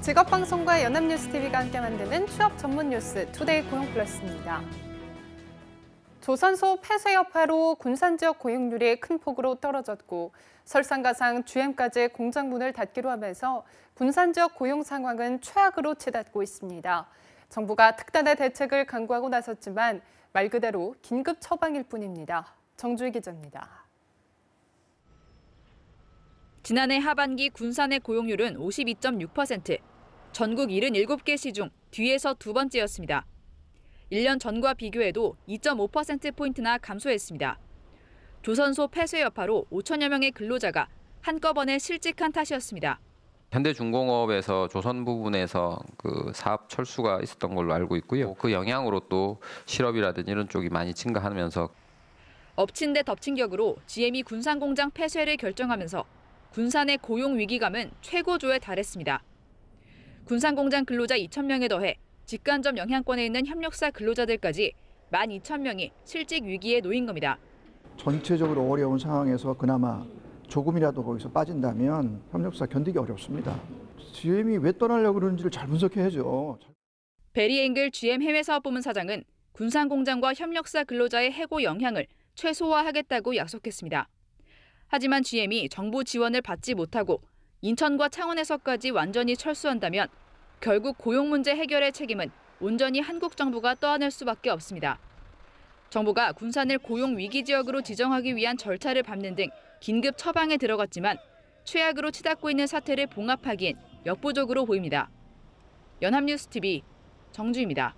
직업방송과 연합뉴스TV가 함께 만드는 취업 전문 뉴스 투데이 고용플러스입니다. 조선소 폐쇄 여파로 군산 지역 고용률이 큰 폭으로 떨어졌고 설상가상 GM까지 공장 문을 닫기로 하면서 군산 지역 고용 상황은 최악으로 치닫고 있습니다. 정부가 특단의 대책을 강구하고 나섰지만 말 그대로 긴급 처방일 뿐입니다. 정주희 기자입니다. 지난해 하반기 군산의 고용률은 52.6%, 전국 77개 시 중 뒤에서 두 번째였습니다. 1년 전과 비교해도 2.5%포인트나 감소했습니다. 조선소 폐쇄 여파로 5천여 명의 근로자가 한꺼번에 실직한 탓이었습니다. 현대중공업에서 조선 부분에서 그 사업 철수가 있었던 걸로 알고 있고요. 그 영향으로 또 실업이라든지 이런 쪽이 많이 증가하면서 엎친 데 덮친 격으로 GM이 군산 공장 폐쇄를 결정하면서 군산의 고용 위기감은 최고조에 달했습니다. 군산 공장 근로자 2,000명에 더해 직간접 영향권에 있는 협력사 근로자들까지 12,000명이 실직 위기에 놓인 겁니다. 전체적으로 어려운 상황에서 그나마 조금이라도 거기서 빠진다면 협력사 견디기 어렵습니다. GM이 왜 떠나려고 그러는지를 잘 분석해야죠. 베리앵글 GM 해외사업부문 사장은 군산 공장과 협력사 근로자의 해고 영향을 최소화하겠다고 약속했습니다. 하지만 GM이 정부 지원을 받지 못하고 인천과 창원에서까지 완전히 철수한다면 결국 고용 문제 해결의 책임은 온전히 한국 정부가 떠안을 수밖에 없습니다. 정부가 군산을 고용 위기 지역으로 지정하기 위한 절차를 밟는 등 긴급 처방에 들어갔지만 최악으로 치닫고 있는 사태를 봉합하기엔 역부족으로 보입니다. 연합뉴스TV 정주희입니다.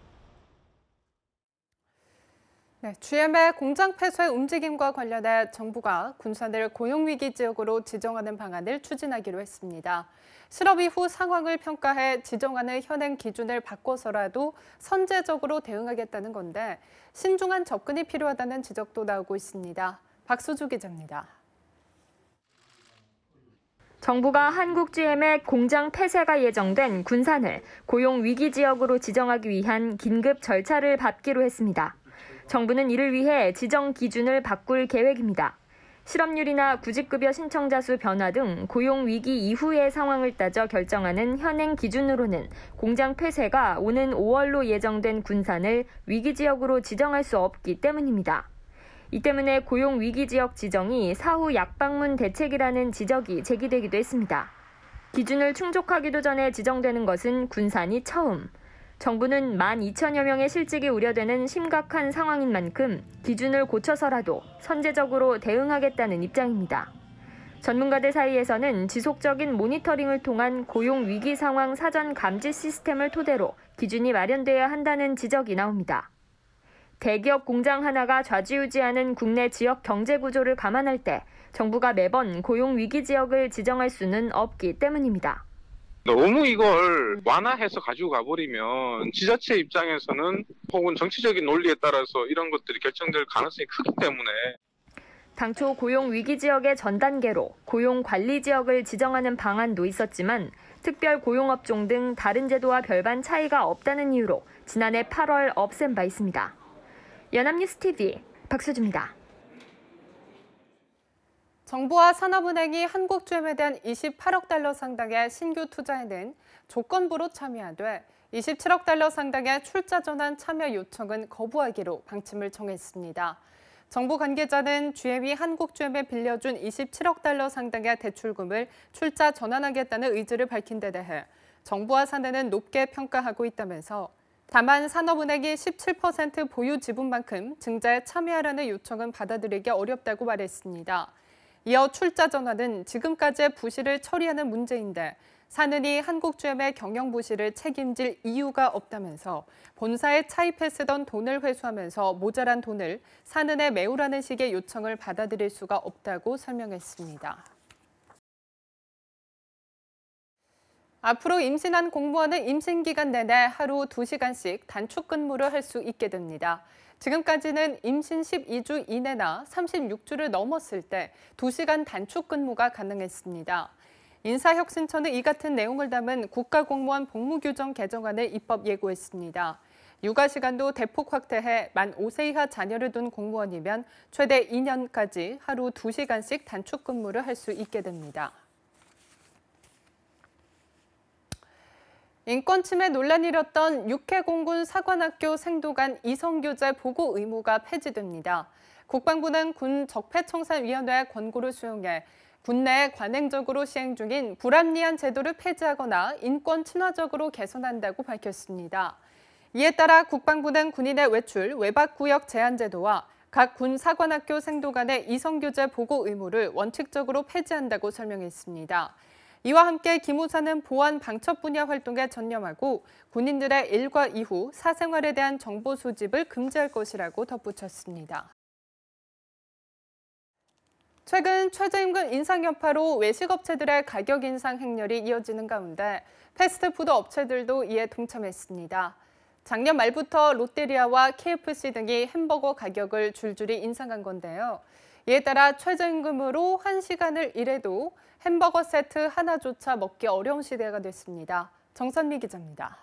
GM의 공장 폐쇄 움직임과 관련해 정부가 군산을 고용위기 지역으로 지정하는 방안을 추진하기로 했습니다. 실업 이후 상황을 평가해 지정하는 현행 기준을 바꿔서라도 선제적으로 대응하겠다는 건데 신중한 접근이 필요하다는 지적도 나오고 있습니다. 박수주 기자입니다. 정부가 한국 GM의 공장 폐쇄가 예정된 군산을 고용위기 지역으로 지정하기 위한 긴급 절차를 밟기로 했습니다. 정부는 이를 위해 지정 기준을 바꿀 계획입니다. 실업률이나 구직급여 신청자 수 변화 등 고용위기 이후의 상황을 따져 결정하는 현행 기준으로는 공장 폐쇄가 오는 5월로 예정된 군산을 위기지역으로 지정할 수 없기 때문입니다. 이 때문에 고용위기지역 지정이 사후 약방문 대책이라는 지적이 제기되기도 했습니다. 기준을 충족하기도 전에 지정되는 것은 군산이 처음. 정부는 12,000여 명의 실직이 우려되는 심각한 상황인 만큼 기준을 고쳐서라도 선제적으로 대응하겠다는 입장입니다. 전문가들 사이에서는 지속적인 모니터링을 통한 고용 위기 상황 사전 감지 시스템을 토대로 기준이 마련돼야 한다는 지적이 나옵니다. 대기업 공장 하나가 좌지우지하는 국내 지역 경제 구조를 감안할 때 정부가 매번 고용 위기 지역을 지정할 수는 없기 때문입니다. 너무 이걸 완화해서 가지고 가버리면 지자체 입장에서는 혹은 정치적인 논리에 따라서 이런 것들이 결정될 가능성이 크기 때문에 당초 고용위기 지역의 전 단계로 고용관리지역을 지정하는 방안도 있었지만 특별 고용업종 등 다른 제도와 별반 차이가 없다는 이유로 지난해 8월 없앤 바 있습니다. 연합뉴스TV 박수주입니다. 정부와 산업은행이 한국GM에 대한 28억 달러 상당의 신규 투자에는 조건부로 참여하되 27억 달러 상당의 출자 전환 참여 요청은 거부하기로 방침을 정했습니다. 정부 관계자는 GM이 한국GM에 빌려준 27억 달러 상당의 대출금을 출자 전환하겠다는 의지를 밝힌 데 대해 정부와 사내는 높게 평가하고 있다면서 다만 산업은행이 17% 보유 지분만큼 증자에 참여하라는 요청은 받아들이기 어렵다고 말했습니다. 이어 출자 전환은 지금까지의 부실을 처리하는 문제인데 사는이 한국GM의 경영 부실을 책임질 이유가 없다면서 본사에 차입해 쓰던 돈을 회수하면서 모자란 돈을 사는에 메우라는 식의 요청을 받아들일 수가 없다고 설명했습니다. 앞으로 임신한 공무원은 임신 기간 내내 하루 2시간씩 단축 근무를 할 수 있게 됩니다. 지금까지는 임신 12주 이내나 36주를 넘었을 때 2시간 단축 근무가 가능했습니다. 인사혁신처는 이 같은 내용을 담은 국가공무원 복무규정 개정안을 입법 예고했습니다. 육아 시간도 대폭 확대해 만 5세 이하 자녀를 둔 공무원이면 최대 2년까지 하루 2시간씩 단축 근무를 할 수 있게 됩니다. 인권 침해 논란이 일었던 육해공군 사관학교 생도관 이성교재 보고 의무가 폐지됩니다. 국방부는 군 적폐청산위원회 권고를 수용해 군내에 관행적으로 시행 중인 불합리한 제도를 폐지하거나 인권 친화적으로 개선한다고 밝혔습니다. 이에 따라 국방부는 군인의 외출, 외박구역 제한 제도와 각 군 사관학교 생도관의 이성교재 보고 의무를 원칙적으로 폐지한다고 설명했습니다. 이와 함께 기무사는 보안 방첩 분야 활동에 전념하고 군인들의 일과 이후 사생활에 대한 정보 수집을 금지할 것이라고 덧붙였습니다. 최근 최저임금 인상 여파로 외식업체들의 가격 인상 행렬이 이어지는 가운데 패스트푸드 업체들도 이에 동참했습니다. 작년 말부터 롯데리아와 KFC 등이 햄버거 가격을 줄줄이 인상한 건데요. 이에 따라 최저임금으로 1시간을 일해도 햄버거 세트 하나조차 먹기 어려운 시대가 됐습니다. 정선미 기자입니다.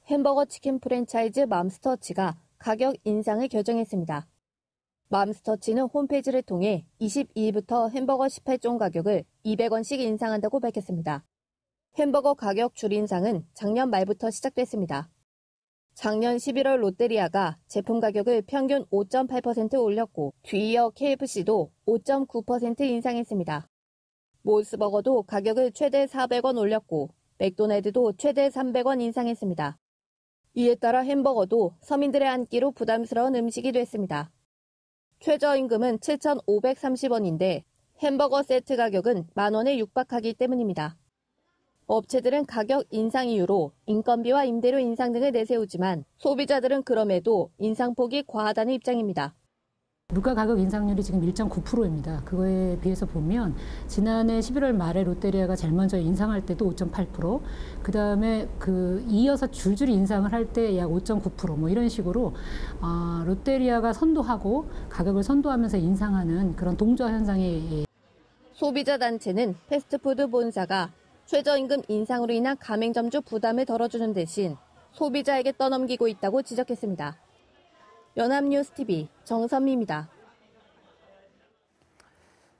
햄버거 치킨 프랜차이즈 맘스터치가 가격 인상을 결정했습니다. 맘스터치는 홈페이지를 통해 22일부터 햄버거 18종 가격을 200원씩 인상한다고 밝혔습니다. 햄버거 가격 줄 인상은 작년 말부터 시작됐습니다. 작년 11월 롯데리아가 제품 가격을 평균 5.8% 올렸고 뒤이어 KFC도 5.9% 인상했습니다. 몰스버거도 가격을 최대 400원 올렸고 맥도날드도 최대 300원 인상했습니다. 이에 따라 햄버거도 서민들의 한 끼로 부담스러운 음식이 됐습니다. 최저임금은 7,530원인데 햄버거 세트 가격은 10,000원에 육박하기 때문입니다. 업체들은 가격 인상 이유로 인건비와 임대료 인상 등을 내세우지만 소비자들은 그럼에도 인상폭이 과하다는 입장입니다. 물가 가격 인상률이 지금 1.9%입니다. 그거에 비해서 보면 지난해 11월 말에 롯데리아가 제일 먼저 인상할 때도 5.8%, 그다음에 이어서 줄줄이 인상을 할 때 약 5.9% 뭐 이런 식으로 롯데리아가 선도하고 가격을 선도하면서 인상하는 그런 동조 현상이. 소비자 단체는 패스트푸드 본사가 최저임금 인상으로 인한 가맹점주 부담을 덜어주는 대신 소비자에게 떠넘기고 있다고 지적했습니다. 연합뉴스TV 정선미입니다.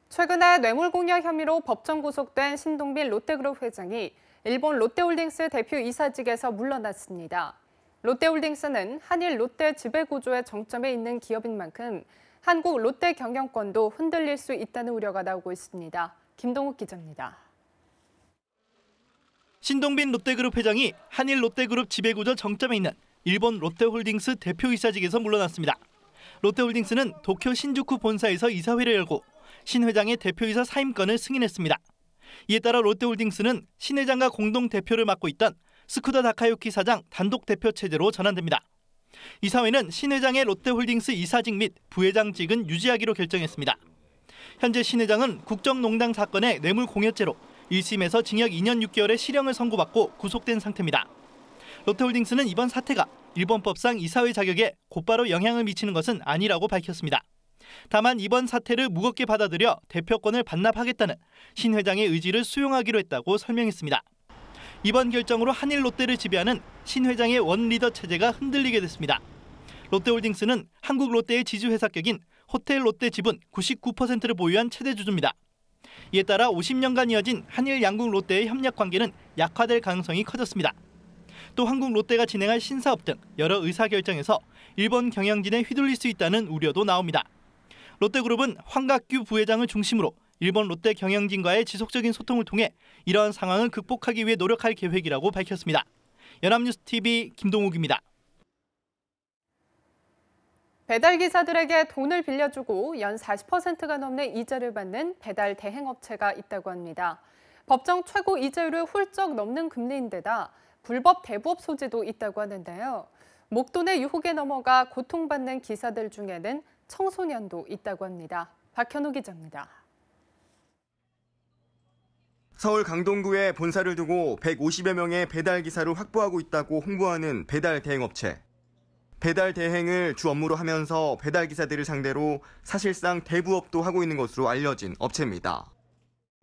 최근에 뇌물공여 혐의로 법정 구속된 신동빈 롯데그룹 회장이 일본 롯데홀딩스 대표이사직에서 물러났습니다. 롯데홀딩스는 한일 롯데 지배구조의 정점에 있는 기업인 만큼 한국 롯데 경영권도 흔들릴 수 있다는 우려가 나오고 있습니다. 김동욱 기자입니다. 신동빈 롯데그룹 회장이 한일 롯데그룹 지배구조 정점에 있는 일본 롯데홀딩스 대표이사직에서 물러났습니다. 롯데홀딩스는 도쿄 신주쿠 본사에서 이사회를 열고 신 회장의 대표이사 사임권을 승인했습니다. 이에 따라 롯데홀딩스는 신 회장과 공동 대표를 맡고 있던 스쿠다 다카유키 사장 단독 대표 체제로 전환됩니다. 이사회는 신 회장의 롯데홀딩스 이사직 및 부회장직은 유지하기로 결정했습니다. 현재 신 회장은 국정농단 사건의 뇌물 공여죄로 1심에서 징역 2년 6개월의 실형을 선고받고 구속된 상태입니다. 롯데홀딩스는 이번 사태가 일본법상 이사회 자격에 곧바로 영향을 미치는 것은 아니라고 밝혔습니다. 다만 이번 사태를 무겁게 받아들여 대표권을 반납하겠다는 신 회장의 의지를 수용하기로 했다고 설명했습니다. 이번 결정으로 한일 롯데를 지배하는 신 회장의 원리더 체제가 흔들리게 됐습니다. 롯데홀딩스는 한국 롯데의 지주회사격인 호텔 롯데 지분 99%를 보유한 최대 주주입니다. 이에 따라 50년간 이어진 한일 양국 롯데의 협력 관계는 약화될 가능성이 커졌습니다. 또 한국 롯데가 진행할 신사업 등 여러 의사결정에서 일본 경영진에 휘둘릴 수 있다는 우려도 나옵니다. 롯데그룹은 황각규 부회장을 중심으로 일본 롯데 경영진과의 지속적인 소통을 통해 이러한 상황을 극복하기 위해 노력할 계획이라고 밝혔습니다. 연합뉴스TV 김동욱입니다. 배달기사들에게 돈을 빌려주고 연 40%가 넘는 이자를 받는 배달 대행업체가 있다고 합니다. 법정 최고 이자율을 훌쩍 넘는 금리인데다 불법 대부업 소지도 있다고 하는데요. 목돈의 유혹에 넘어가 고통받는 기사들 중에는 청소년도 있다고 합니다. 박현우 기자입니다. 서울 강동구에 본사를 두고 150여 명의 배달기사를 확보하고 있다고 홍보하는 배달 대행업체. 배달 대행을 주 업무로 하면서 배달기사들을 상대로 사실상 대부업도 하고 있는 것으로 알려진 업체입니다.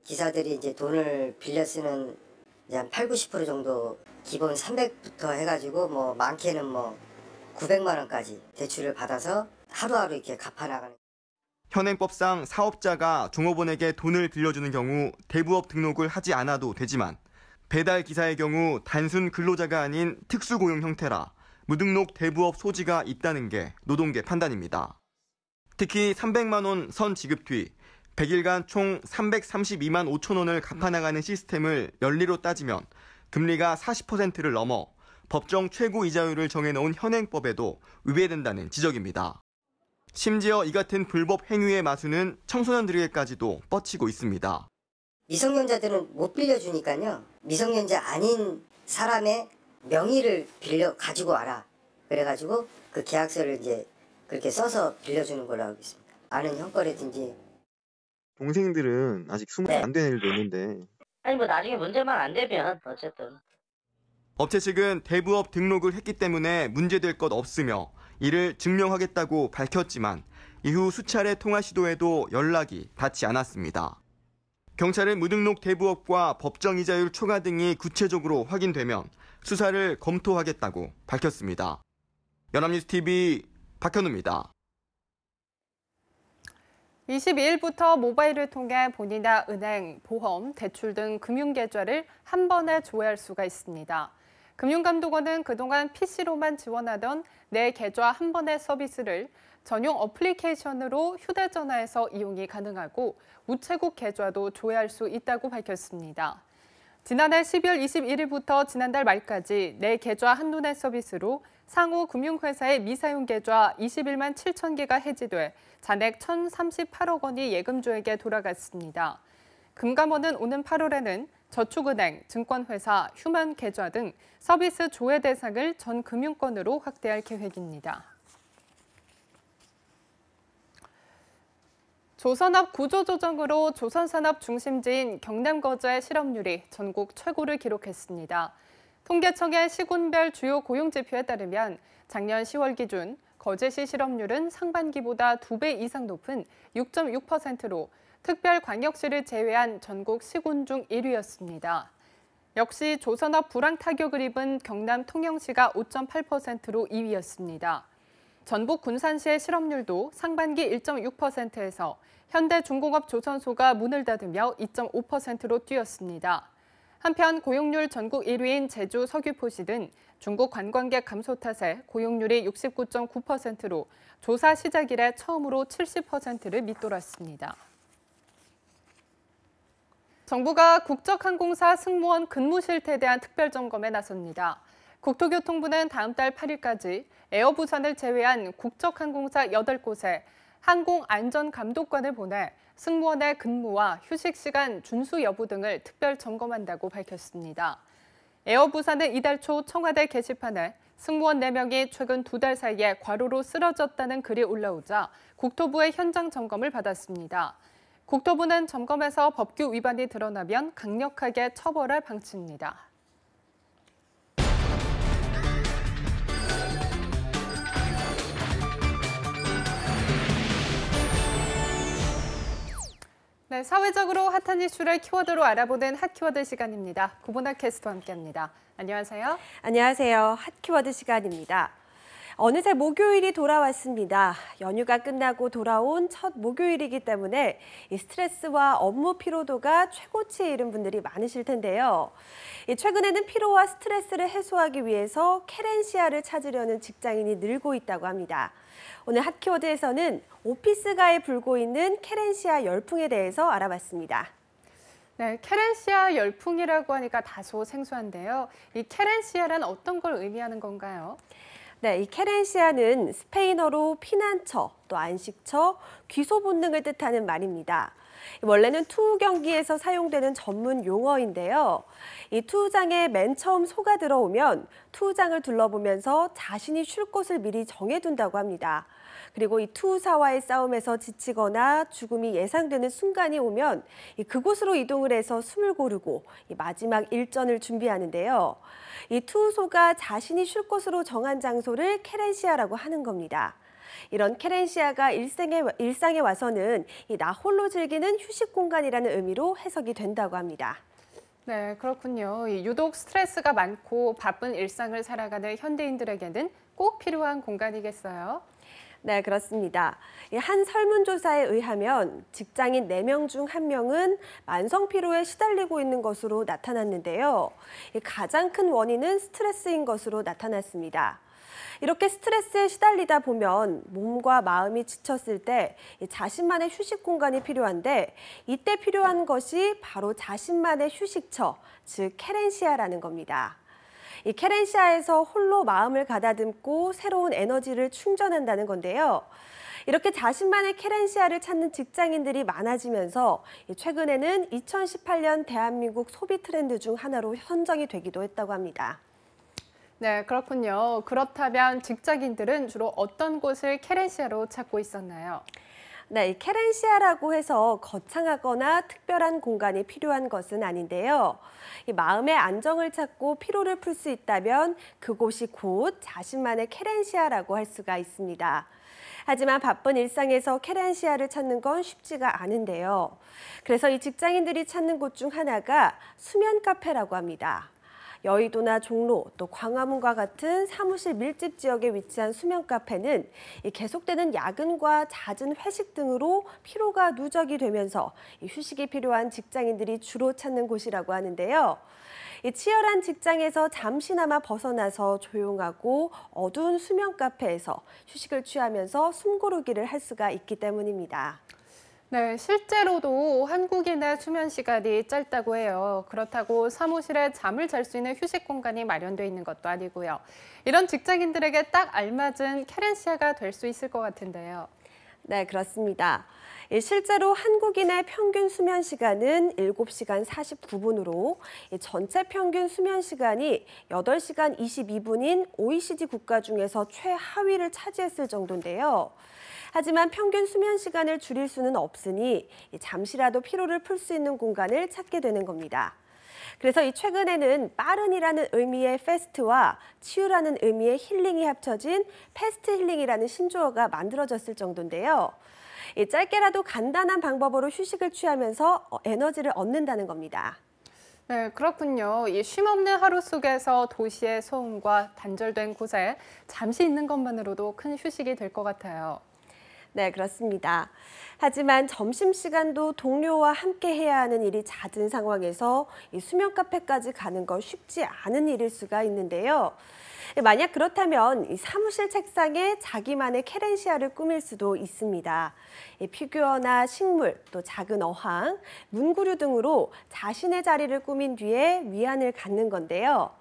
기사들이 이제 돈을 빌려 쓰는 한 80, 90% 정도 기본 300부터 해가지고 뭐 많게는 뭐 900만 원까지 대출을 받아서 하루하루 이렇게 갚아나가는. 현행법상 사업자가 종업원에게 돈을 빌려주는 경우 대부업 등록을 하지 않아도 되지만 배달 기사의 경우 단순 근로자가 아닌 특수고용 형태라 무등록 대부업 소지가 있다는 게 노동계 판단입니다. 특히 300만 원 선 지급 뒤 100일간 총 332만 5천 원을 갚아나가는 시스템을 연리로 따지면 금리가 40%를 넘어 법정 최고 이자율을 정해놓은 현행법에도 위배된다는 지적입니다. 심지어 이 같은 불법 행위의 마수는 청소년들에게까지도 뻗치고 있습니다. 미성년자들은 못 빌려주니까요. 미성년자 아닌 사람의 명의를 빌려 가지고 와라. 그래가지고 그 계약서를 이제 그렇게 써서 빌려주는 걸로 알고 있습니다. 아는 형거라든지. 동생들은 아직 20살 안 된 애들도 있는데. 아니 뭐 나중에 문제만 안 되면 어쨌든. 업체 측은 대부업 등록을 했기 때문에 문제될 것 없으며 이를 증명하겠다고 밝혔지만 이후 수차례 통화 시도에도 연락이 닿지 않았습니다. 경찰은 무등록 대부업과 법정 이자율 초과 등이 구체적으로 확인되면 수사를 검토하겠다고 밝혔습니다. 연합뉴스TV 박현우입니다. 22일부터 모바일을 통해 본인이나 은행, 보험, 대출 등 금융계좌를 한 번에 조회할 수가 있습니다. 금융감독원은 그동안 PC로만 지원하던 내 계좌 한 번의 서비스를 전용 어플리케이션으로 휴대전화에서 이용이 가능하고 우체국 계좌도 조회할 수 있다고 밝혔습니다. 지난해 12월 21일부터 지난달 말까지 내 계좌 한눈에 서비스로 상호 금융회사의 미사용 계좌 21만 7천 개가 해지돼 잔액 1,038억 원이 예금주에게 돌아갔습니다. 금감원은 오는 8월에는 저축은행, 증권회사, 휴먼 계좌 등 서비스 조회 대상을 전 금융권으로 확대할 계획입니다. 조선업 구조조정으로 조선산업 중심지인 경남 거제의 실업률이 전국 최고를 기록했습니다. 통계청의 시군별 주요 고용지표에 따르면 작년 10월 기준 거제시 실업률은 상반기보다 2배 이상 높은 6.6%로 특별광역시를 제외한 전국 시군 중 1위였습니다. 역시 조선업 불황 타격을 입은 경남 통영시가 5.8%로 2위였습니다. 전북 군산시의 실업률도 상반기 1.6%에서 현대중공업 조선소가 문을 닫으며 2.5%로 뛰었습니다. 한편 고용률 전국 1위인 제주 서귀포시 등 중국 관광객 감소 탓에 고용률이 69.9%로 조사 시작 이래 처음으로 70%를 밑돌았습니다. 정부가 국적항공사 승무원 근무 실태에 대한 특별점검에 나섭니다. 국토교통부는 다음 달 8일까지 에어부산을 제외한 국적항공사 8곳에 항공안전감독관을 보내 승무원의 근무와 휴식 시간 준수 여부 등을 특별 점검한다고 밝혔습니다. 에어부산은 이달 초 청와대 게시판에 승무원 4명이 최근 2달 사이에 과로로 쓰러졌다는 글이 올라오자 국토부의 현장 점검을 받았습니다. 국토부는 점검에서 법규 위반이 드러나면 강력하게 처벌할 방침입니다. 네, 사회적으로 핫한 이슈를 키워드로 알아보는 핫키워드 시간입니다. 구본아 캐스터와 함께합니다. 안녕하세요. 안녕하세요. 핫키워드 시간입니다. 어느새 목요일이 돌아왔습니다. 연휴가 끝나고 돌아온 첫 목요일이기 때문에 이 스트레스와 업무 피로도가 최고치에 이른 분들이 많으실 텐데요. 최근에는 피로와 스트레스를 해소하기 위해서 케렌시아를 찾으려는 직장인이 늘고 있다고 합니다. 오늘 핫키워드에서는 오피스가에 불고 있는 케렌시아 열풍에 대해서 알아봤습니다. 네, 케렌시아 열풍이라고 하니까 다소 생소한데요. 이 케렌시아란 어떤 걸 의미하는 건가요? 네, 이 케렌시아는 스페인어로 피난처, 또 안식처, 귀소 본능을 뜻하는 말입니다. 원래는 투우 경기에서 사용되는 전문 용어인데요. 이 투우장에 맨 처음 소가 들어오면 투우장을 둘러보면서 자신이 쉴 곳을 미리 정해둔다고 합니다. 그리고 이 투우사와의 싸움에서 지치거나 죽음이 예상되는 순간이 오면 그곳으로 이동을 해서 숨을 고르고 마지막 일전을 준비하는데요. 이 투우소가 자신이 쉴 곳으로 정한 장소를 케렌시아라고 하는 겁니다. 이런 케렌시아가 일상에 와서는 나 홀로 즐기는 휴식 공간이라는 의미로 해석이 된다고 합니다. 네, 그렇군요. 유독 스트레스가 많고 바쁜 일상을 살아가는 현대인들에게는 꼭 필요한 공간이겠어요. 네, 그렇습니다. 한 설문조사에 의하면 직장인 4명 중 1명은 만성피로에 시달리고 있는 것으로 나타났는데요. 가장 큰 원인은 스트레스인 것으로 나타났습니다. 이렇게 스트레스에 시달리다 보면 몸과 마음이 지쳤을 때 자신만의 휴식 공간이 필요한데 이때 필요한 것이 바로 자신만의 휴식처, 즉 케렌시아라는 겁니다. 이 케렌시아에서 홀로 마음을 가다듬고 새로운 에너지를 충전한다는 건데요. 이렇게 자신만의 케렌시아를 찾는 직장인들이 많아지면서 최근에는 2018년 대한민국 소비 트렌드 중 하나로 선정이 되기도 했다고 합니다. 네, 그렇군요. 그렇다면 직장인들은 주로 어떤 곳을 케렌시아로 찾고 있었나요? 네, 이 케렌시아라고 해서 거창하거나 특별한 공간이 필요한 것은 아닌데요. 이 마음의 안정을 찾고 피로를 풀 수 있다면 그곳이 곧 자신만의 케렌시아라고 할 수가 있습니다. 하지만 바쁜 일상에서 케렌시아를 찾는 건 쉽지가 않은데요. 그래서 이 직장인들이 찾는 곳 중 하나가 수면 카페라고 합니다. 여의도나 종로, 또 광화문과 같은 사무실 밀집 지역에 위치한 수면 카페는 계속되는 야근과 잦은 회식 등으로 피로가 누적이 되면서 휴식이 필요한 직장인들이 주로 찾는 곳이라고 하는데요. 치열한 직장에서 잠시나마 벗어나서 조용하고 어두운 수면 카페에서 휴식을 취하면서 숨 고르기를 할 수가 있기 때문입니다. 네, 실제로도 한국인의 수면 시간이 짧다고 해요. 그렇다고 사무실에 잠을 잘 수 있는 휴식 공간이 마련돼 있는 것도 아니고요. 이런 직장인들에게 딱 알맞은 케렌시아가 될 수 있을 것 같은데요. 네, 그렇습니다. 실제로 한국인의 평균 수면 시간은 7시간 49분으로 전체 평균 수면 시간이 8시간 22분인 OECD 국가 중에서 최하위를 차지했을 정도인데요. 하지만 평균 수면 시간을 줄일 수는 없으니 잠시라도 피로를 풀 수 있는 공간을 찾게 되는 겁니다. 그래서 최근에는 빠른이라는 의미의 패스트와 치유라는 의미의 힐링이 합쳐진 패스트 힐링이라는 신조어가 만들어졌을 정도인데요. 짧게라도 간단한 방법으로 휴식을 취하면서 에너지를 얻는다는 겁니다. 네, 그렇군요. 이 쉼없는 하루 속에서 도시의 소음과 단절된 곳에 잠시 있는 것만으로도 큰 휴식이 될 것 같아요. 네, 그렇습니다. 하지만 점심시간도 동료와 함께 해야 하는 일이 잦은 상황에서 이 수면 카페까지 가는 건 쉽지 않은 일일 수가 있는데요. 만약 그렇다면 이 사무실 책상에 자기만의 케렌시아를 꾸밀 수도 있습니다. 피규어나 식물, 또 작은 어항, 문구류 등으로 자신의 자리를 꾸민 뒤에 위안을 갖는 건데요.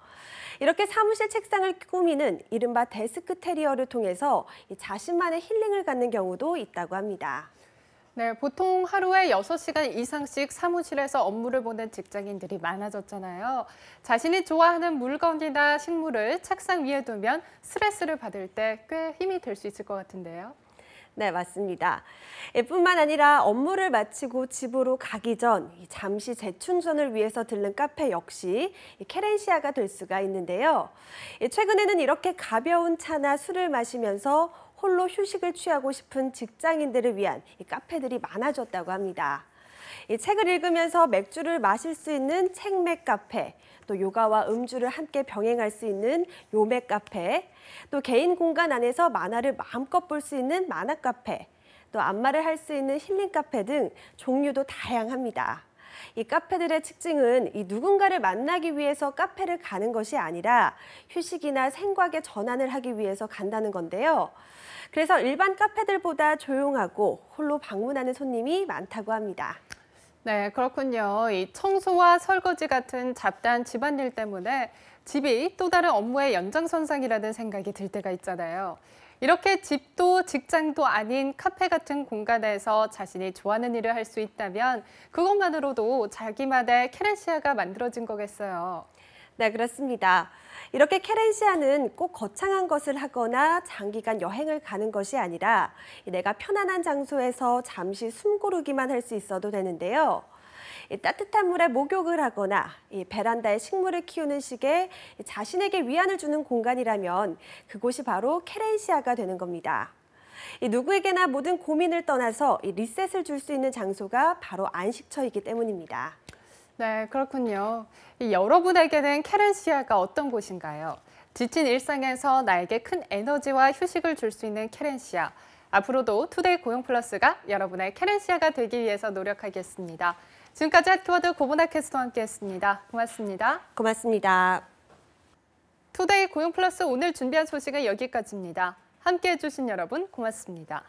이렇게 사무실 책상을 꾸미는 이른바 데스크 테리어를 통해서 자신만의 힐링을 갖는 경우도 있다고 합니다. 네, 보통 하루에 6시간 이상씩 사무실에서 업무를 보는 직장인들이 많아졌잖아요. 자신이 좋아하는 물건이나 식물을 책상 위에 두면 스트레스를 받을 때 꽤 힘이 될 수 있을 것 같은데요. 네, 맞습니다. 뿐만 아니라 업무를 마치고 집으로 가기 전 잠시 재충전을 위해서 들른 카페 역시 케렌시아가 될 수가 있는데요. 최근에는 이렇게 가벼운 차나 술을 마시면서 홀로 휴식을 취하고 싶은 직장인들을 위한 카페들이 많아졌다고 합니다. 책을 읽으면서 맥주를 마실 수 있는 책맥 카페, 또 요가와 음주를 함께 병행할 수 있는 요맥 카페, 또 개인 공간 안에서 만화를 마음껏 볼 수 있는 만화 카페, 또 안마를 할 수 있는 힐링 카페 등 종류도 다양합니다. 이 카페들의 특징은 누군가를 만나기 위해서 카페를 가는 것이 아니라 휴식이나 생각의 전환을 하기 위해서 간다는 건데요. 그래서 일반 카페들보다 조용하고 홀로 방문하는 손님이 많다고 합니다. 네, 그렇군요. 이 청소와 설거지 같은 잡다한 집안일 때문에 집이 또 다른 업무의 연장선상이라는 생각이 들 때가 있잖아요. 이렇게 집도 직장도 아닌 카페 같은 공간에서 자신이 좋아하는 일을 할 수 있다면 그것만으로도 자기만의 케렌시아가 만들어진 거겠어요. 네, 그렇습니다. 이렇게 케렌시아는 꼭 거창한 것을 하거나 장기간 여행을 가는 것이 아니라 내가 편안한 장소에서 잠시 숨 고르기만 할 수 있어도 되는데요. 따뜻한 물에 목욕을 하거나 베란다에 식물을 키우는 식의 자신에게 위안을 주는 공간이라면 그곳이 바로 케렌시아가 되는 겁니다. 누구에게나 모든 고민을 떠나서 리셋을 줄 수 있는 장소가 바로 안식처이기 때문입니다. 네, 그렇군요. 여러분에게는 케렌시아가 어떤 곳인가요? 지친 일상에서 나에게 큰 에너지와 휴식을 줄 수 있는 케렌시아. 앞으로도 투데이 고용 플러스가 여러분의 캐렌시아가 되기 위해서 노력하겠습니다. 지금까지 핫키워드 고보나 캐스터와 함께했습니다. 고맙습니다. 고맙습니다. 투데이 고용 플러스 오늘 준비한 소식은 여기까지입니다. 함께해 주신 여러분 고맙습니다.